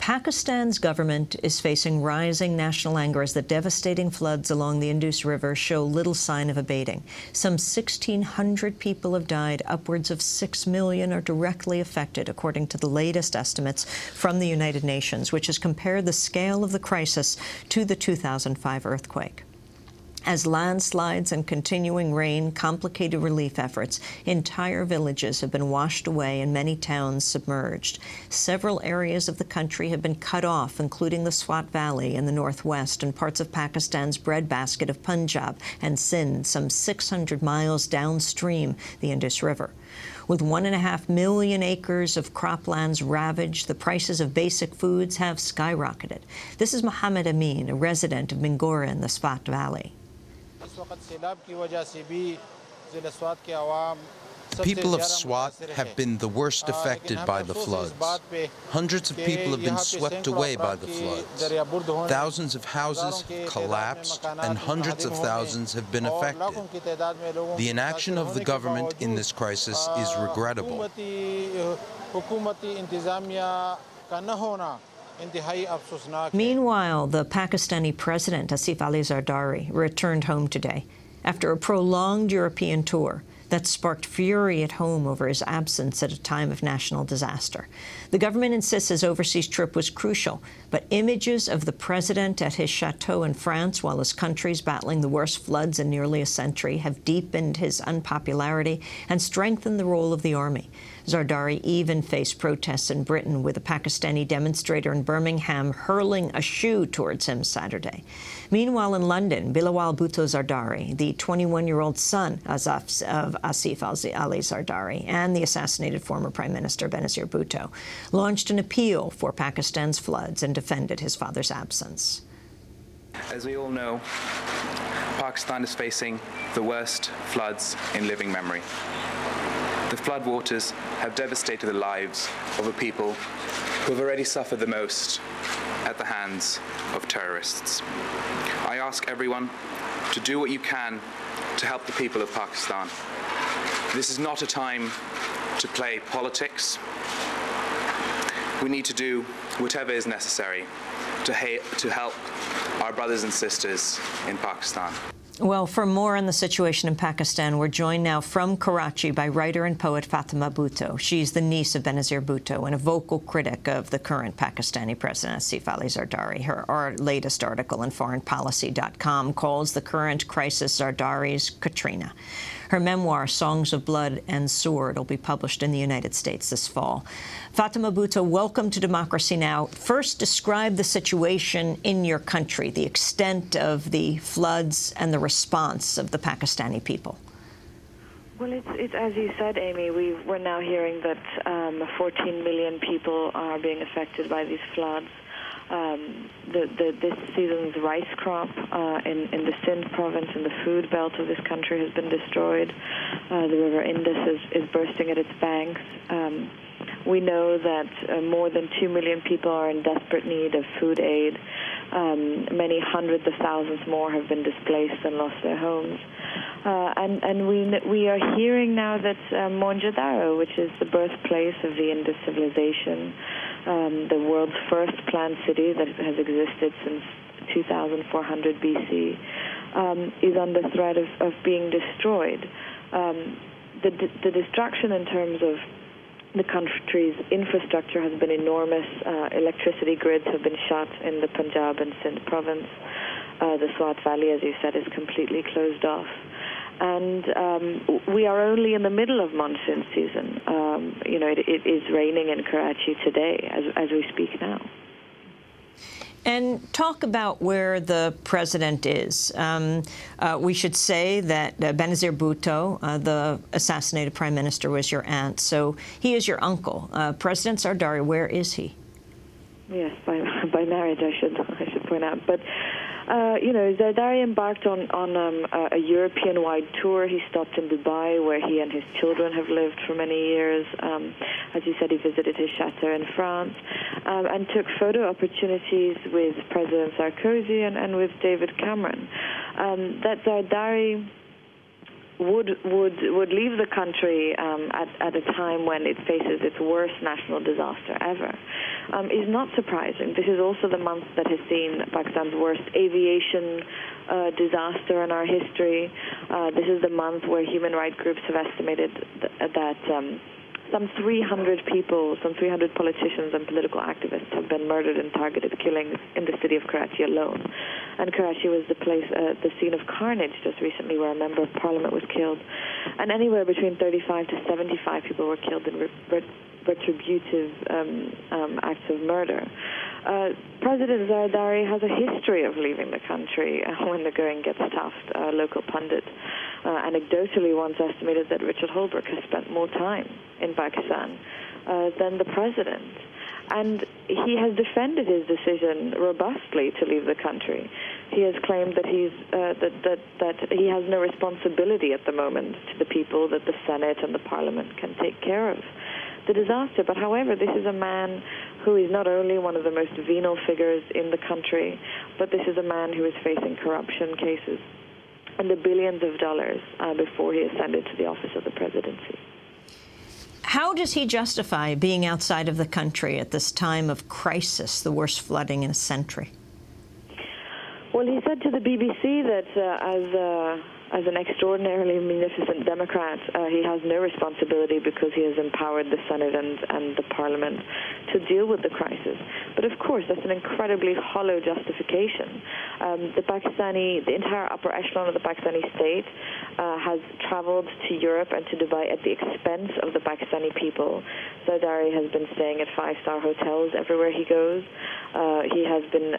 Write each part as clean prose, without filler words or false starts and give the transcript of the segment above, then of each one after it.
Pakistan's government is facing rising national anger as the devastating floods along the Indus River show little sign of abating. Some 1,600 people have died. Upwards of 6 million are directly affected, according to the latest estimates from the United Nations, which has compared the scale of the crisis to the 2005 earthquake. As landslides and continuing rain complicated relief efforts, entire villages have been washed away and many towns submerged. Several areas of the country have been cut off, including the Swat Valley in the northwest and parts of Pakistan's breadbasket of Punjab and Sindh, some 600 miles downstream the Indus River. With 1.5 million acres of croplands ravaged, the prices of basic foods have skyrocketed. This is Mohammed Amin, a resident of Mingora in the Swat Valley. People of Swat have been the worst affected by the floods. Hundreds of people have been swept away by the floods. Thousands of houses have collapsed and hundreds of thousands have been affected. The inaction of the government in this crisis is regrettable. Meanwhile, the Pakistani president, Asif Ali Zardari, returned home today after a prolonged European tour that sparked fury at home over his absence at a time of national disaster. The government insists his overseas trip was crucial, but images of the president at his chateau in France while his country is battling the worst floods in nearly a century have deepened his unpopularity and strengthened the role of the army. Zardari even faced protests in Britain, with a Pakistani demonstrator in Birmingham hurling a shoe towards him Saturday. Meanwhile, in London, Fatima Bhutto Zardari, the 21-year-old son of Asif Ali Zardari and the assassinated former Prime Minister Benazir Bhutto, launched an appeal for Pakistan's floods and defended his father's absence. As we all know, Pakistan is facing the worst floods in living memory. The floodwaters have devastated the lives of a people who have already suffered the most at the hands of terrorists. I ask everyone to do what you can to help the people of Pakistan. This is not a time to play politics. We need to do whatever is necessary to help our brothers and sisters in Pakistan. Well, for more on the situation in Pakistan, we're joined now from Karachi by writer and poet Fatima Bhutto. She's the niece of Benazir Bhutto and a vocal critic of the current Pakistani president, Asif Ali Zardari. Her latest article in foreignpolicy.com calls the current crisis Zardari's Katrina. Her memoir, Songs of Blood and Sword, will be published in the United States this fall. Fatima Bhutto, welcome to Democracy Now! First, describe the situation in your country, the extent of the floods and the response of the Pakistani people. Well, it's as you said, Amy, we're now hearing that 14 million people are being affected by these floods. This season's rice crop in the Sindh province, in the food belt of this country, has been destroyed. The river Indus is bursting at its banks. We know that more than 2 million people are in desperate need of food aid. Many hundreds of thousands more have been displaced and lost their homes. And we are hearing now that Mohenjo-daro, which is the birthplace of the Indus civilization, the world's first planned city that has existed since 2400 BC, is under threat of being destroyed. The destruction in terms of the country's infrastructure has been enormous. Electricity grids have been shut in the Punjab and Sindh province. The Swat Valley, as you said, is completely closed off. And we are only in the middle of monsoon season. It is raining in Karachi today as we speak now. And talk about where the president is. We should say that Benazir Bhutto, the assassinated prime minister, was your aunt, so he is your uncle. President Zardari, where is he? Yes, by marriage, I should point out. But Zardari embarked on a European-wide tour. He stopped in Dubai, where he and his children have lived for many years. As you said, he visited his chateau in France and took photo opportunities with President Sarkozy and with David Cameron. That Zardari would leave the country at a time when it faces its worst national disaster ever is not surprising. This is also the month that has seen Pakistan's worst aviation disaster in our history. This is the month where human rights groups have estimated that some 300 people, some 300 politicians and political activists have been murdered in targeted killings in the city of Karachi alone. And Karachi was the scene of carnage just recently, where a member of parliament was killed. And anywhere between 35 to 75 people were killed in retributive acts of murder. President Zardari has a history of leaving the country when the going gets tough. Local pundit anecdotally once estimated that Richard Holbrooke has spent more time in Pakistan than the president. And he has defended his decision robustly to leave the country. He has claimed that that he has no responsibility at the moment to the people, that the Senate and the Parliament can take care of the disaster. But however, this is a man who is not only one of the most venal figures in the country, but this is a man who is facing corruption cases and the billions of dollars before he ascended to the office of the presidency. How does he justify being outside of the country at this time of crisis, the worst flooding in a century? Well, he said to the BBC that as an extraordinarily munificent Democrat, he has no responsibility because he has empowered the Senate and the Parliament to deal with the crisis. But of course, that's an incredibly hollow justification. The entire upper echelon of the Pakistani state has traveled to Europe and to Dubai at the expense of the Pakistani people. Zardari has been staying at five-star hotels everywhere he goes. He has been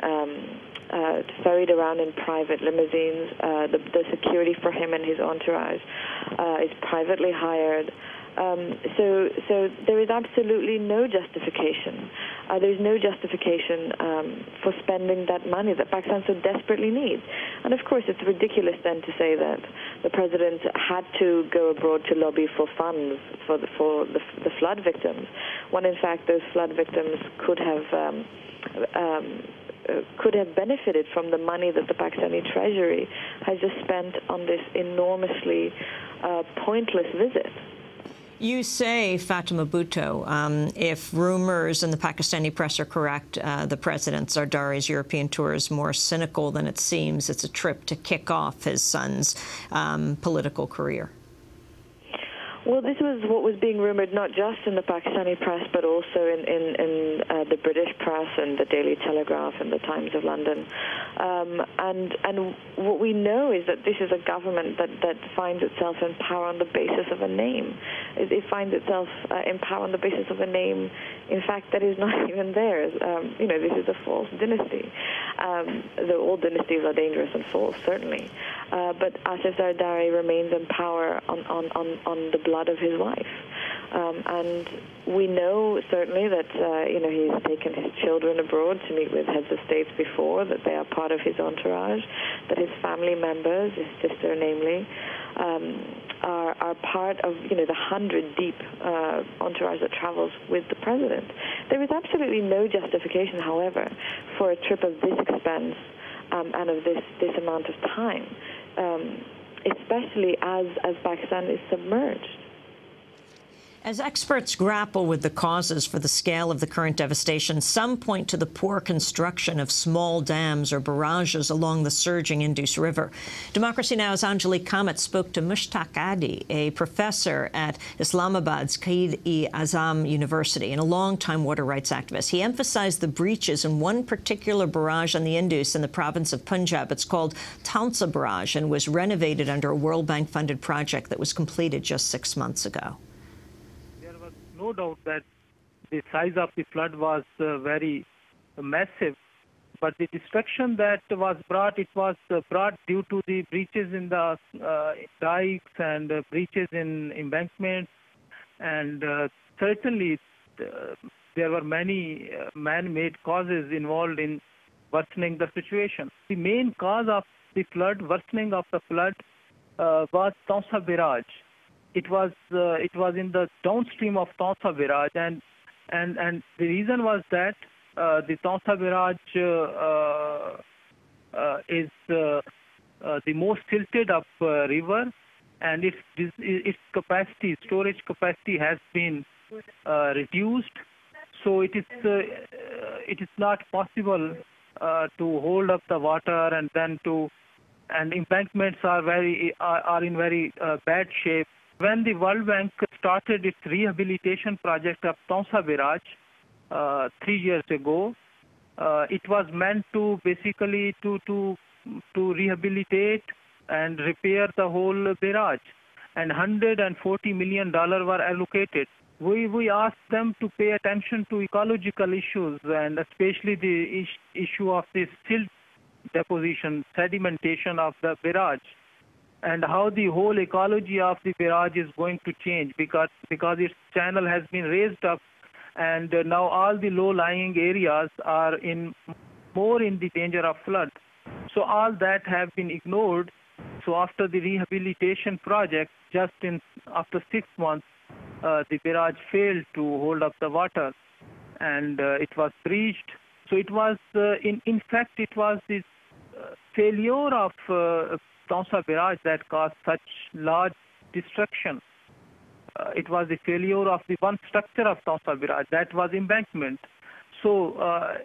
ferried around in private limousines. The security for him and his entourage is privately hired. So there is absolutely no justification. There's no justification for spending that money that Pakistan so desperately needs. And of course, it's ridiculous then to say that the president had to go abroad to lobby for funds for the flood victims, when in fact those flood victims could have benefited from the money that the Pakistani treasury has just spent on this enormously pointless visit. You say, Fatima Bhutto, if rumors in the Pakistani press are correct, the President Zardari's European tour is more cynical than it seems. It's a trip to kick off his son's political career. Well, this was what was being rumored not just in the Pakistani press, but also in the British press and the Daily Telegraph and the Times of London. And what we know is that this is a government that finds itself in power on the basis of a name. It finds itself in power on the basis of a name, in fact, that is not even theirs. This is a false dynasty. Though all dynasties are dangerous and false, certainly. But Asif Zardari remains in power on the blood of his wife. And we know certainly that he's taken his children abroad to meet with heads of states before, that they are part of his entourage, that his family members, his sister namely, are part of the 100-deep entourage that travels with the president. There is absolutely no justification, however, for a trip of this expense and of this amount of time, especially as Pakistan is submerged. As experts grapple with the causes for the scale of the current devastation, some point to the poor construction of small dams or barrages along the surging Indus River. Democracy Now!'s Anjali Kamat spoke to Mushtaq Adi, a professor at Islamabad's Quaid-e-Azam University and a longtime water rights activist. He emphasized the breaches in one particular barrage on the Indus in the province of Punjab. It's called Taunsa Barrage and was renovated under a World Bank-funded project that was completed just 6 months ago. No doubt that the size of the flood was very massive, but the destruction that was brought, it was brought due to the breaches in the dikes and breaches in embankments, and certainly there were many man-made causes involved in worsening the situation. The main cause of the flood, worsening of the flood, was Taunsa Barrage. It was in the downstream of Taunsa Barrage, and the reason was that the Taunsa Barrage is the most tilted up river, and its capacity, storage capacity, has been reduced. So it is not possible to hold up the water, and embankments are in very bad shape. When the World Bank started its rehabilitation project of Taunsa Barrage 3 years ago, it was meant to basically to rehabilitate and repair the whole barrage, and $140 million were allocated. We asked them to pay attention to ecological issues, and especially the issue of the silt deposition, sedimentation of the barrage, and how the whole ecology of the barrage is going to change because its channel has been raised up, and now all the low-lying areas are more in the danger of flood. So all that have been ignored. So after the rehabilitation project, after 6 months, the barrage failed to hold up the water, and it was breached. So it was, in fact, it was this failure of Taunsa Barrage that caused such large destruction. It was the failure of the one structure of Taunsa Barrage, that was embankment. So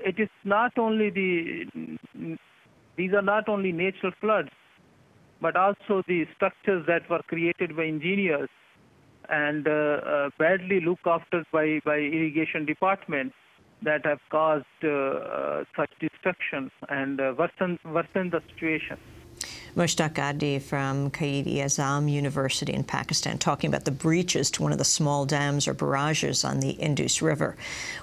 it is not only these are not only natural floods, but also the structures that were created by engineers and badly looked after by irrigation department that have caused such destruction and worsened the situation. Mushtaq Adi from Quaid-e-Azam University in Pakistan, talking about the breaches to one of the small dams or barrages on the Indus River.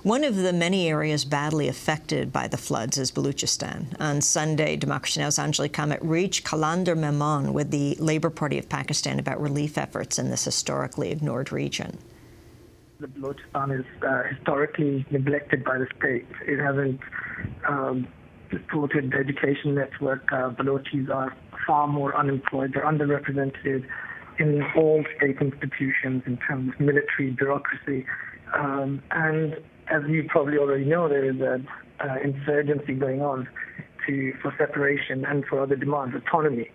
One of the many areas badly affected by the floods is Baluchistan. On Sunday, Democracy Now!'s Anjali Kamat reached Qalandar Mehman with the Labour Party of Pakistan about relief efforts in this historically ignored region. The Balochistan is historically neglected by the state. It hasn't supported the education network. Balochis are far more unemployed. They're underrepresented in all state institutions in terms of military bureaucracy. And as you probably already know, there is an insurgency going on for separation and for other demands, autonomy.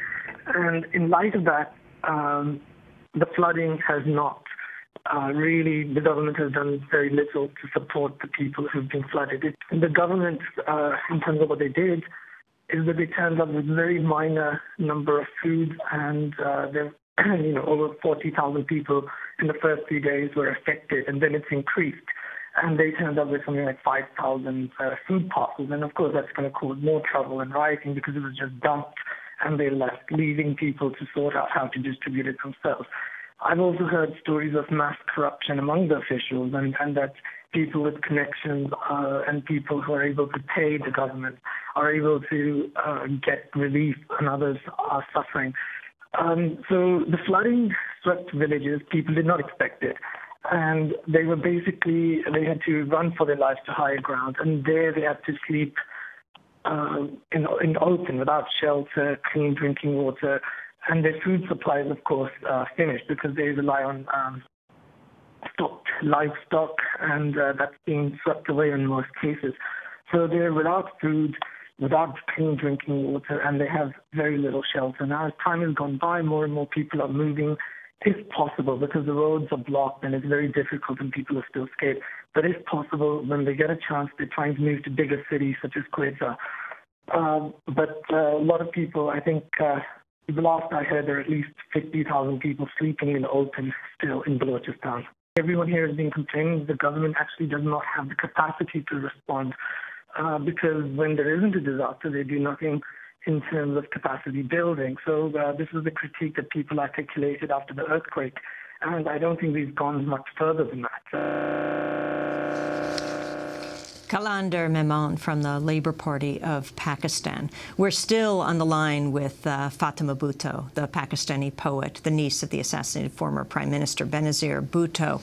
And in light of that, the flooding has not really, the government has done very little to support the people who've been flooded. The government, in terms of what they did, is that they turned up with a very minor number of food, and there, over 40,000 people in the first few days were affected, and then it's increased. And they turned up with something like 5,000 food parcels, and of course that's going to cause more trouble and rioting because it was just dumped, and they left, leaving people to sort out how to distribute it themselves. I've also heard stories of mass corruption among the officials, and that people with connections and people who are able to pay the government are able to get relief, and others are suffering. So the flooding swept villages. People did not expect it. And they had to run for their lives to higher ground. And there they had to sleep in the open, without shelter, clean drinking water. And their food supply is, of course, finished because they rely on stocked livestock, and that's being swept away in most cases. So they're without food, without clean drinking water, and they have very little shelter. Now, as time has gone by, more and more people are moving, if possible, because the roads are blocked and it's very difficult and people are still scared. But if possible, when they get a chance, they're trying to move to bigger cities such as Quetta. But a lot of people, I think, the last I heard, there are at least 50,000 people sleeping in the open still in Balochistan. Everyone here has been complaining the government actually does not have the capacity to respond because when there isn't a disaster, they do nothing in terms of capacity building. So this is the critique that people articulated after the earthquake, and I don't think we've gone much further than that. Qalandar Mehman from the Labour Party of Pakistan. We're still on the line with Fatima Bhutto, the Pakistani poet, the niece of the assassinated former Prime Minister Benazir Bhutto.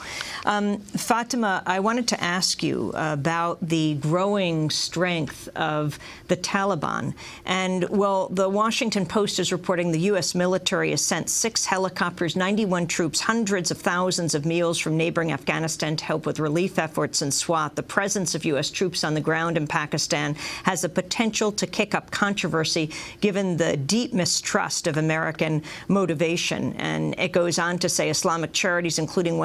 Fatima, I wanted to ask you about the growing strength of the Taliban. And, well, the Washington Post is reporting the U.S. military has sent 6 helicopters, 91 troops, hundreds of thousands of meals from neighboring Afghanistan to help with relief efforts in Swat. The presence of U.S. troops on the ground in Pakistan has the potential to kick up controversy given the deep mistrust of American motivation. And it goes on to say Islamic charities, including one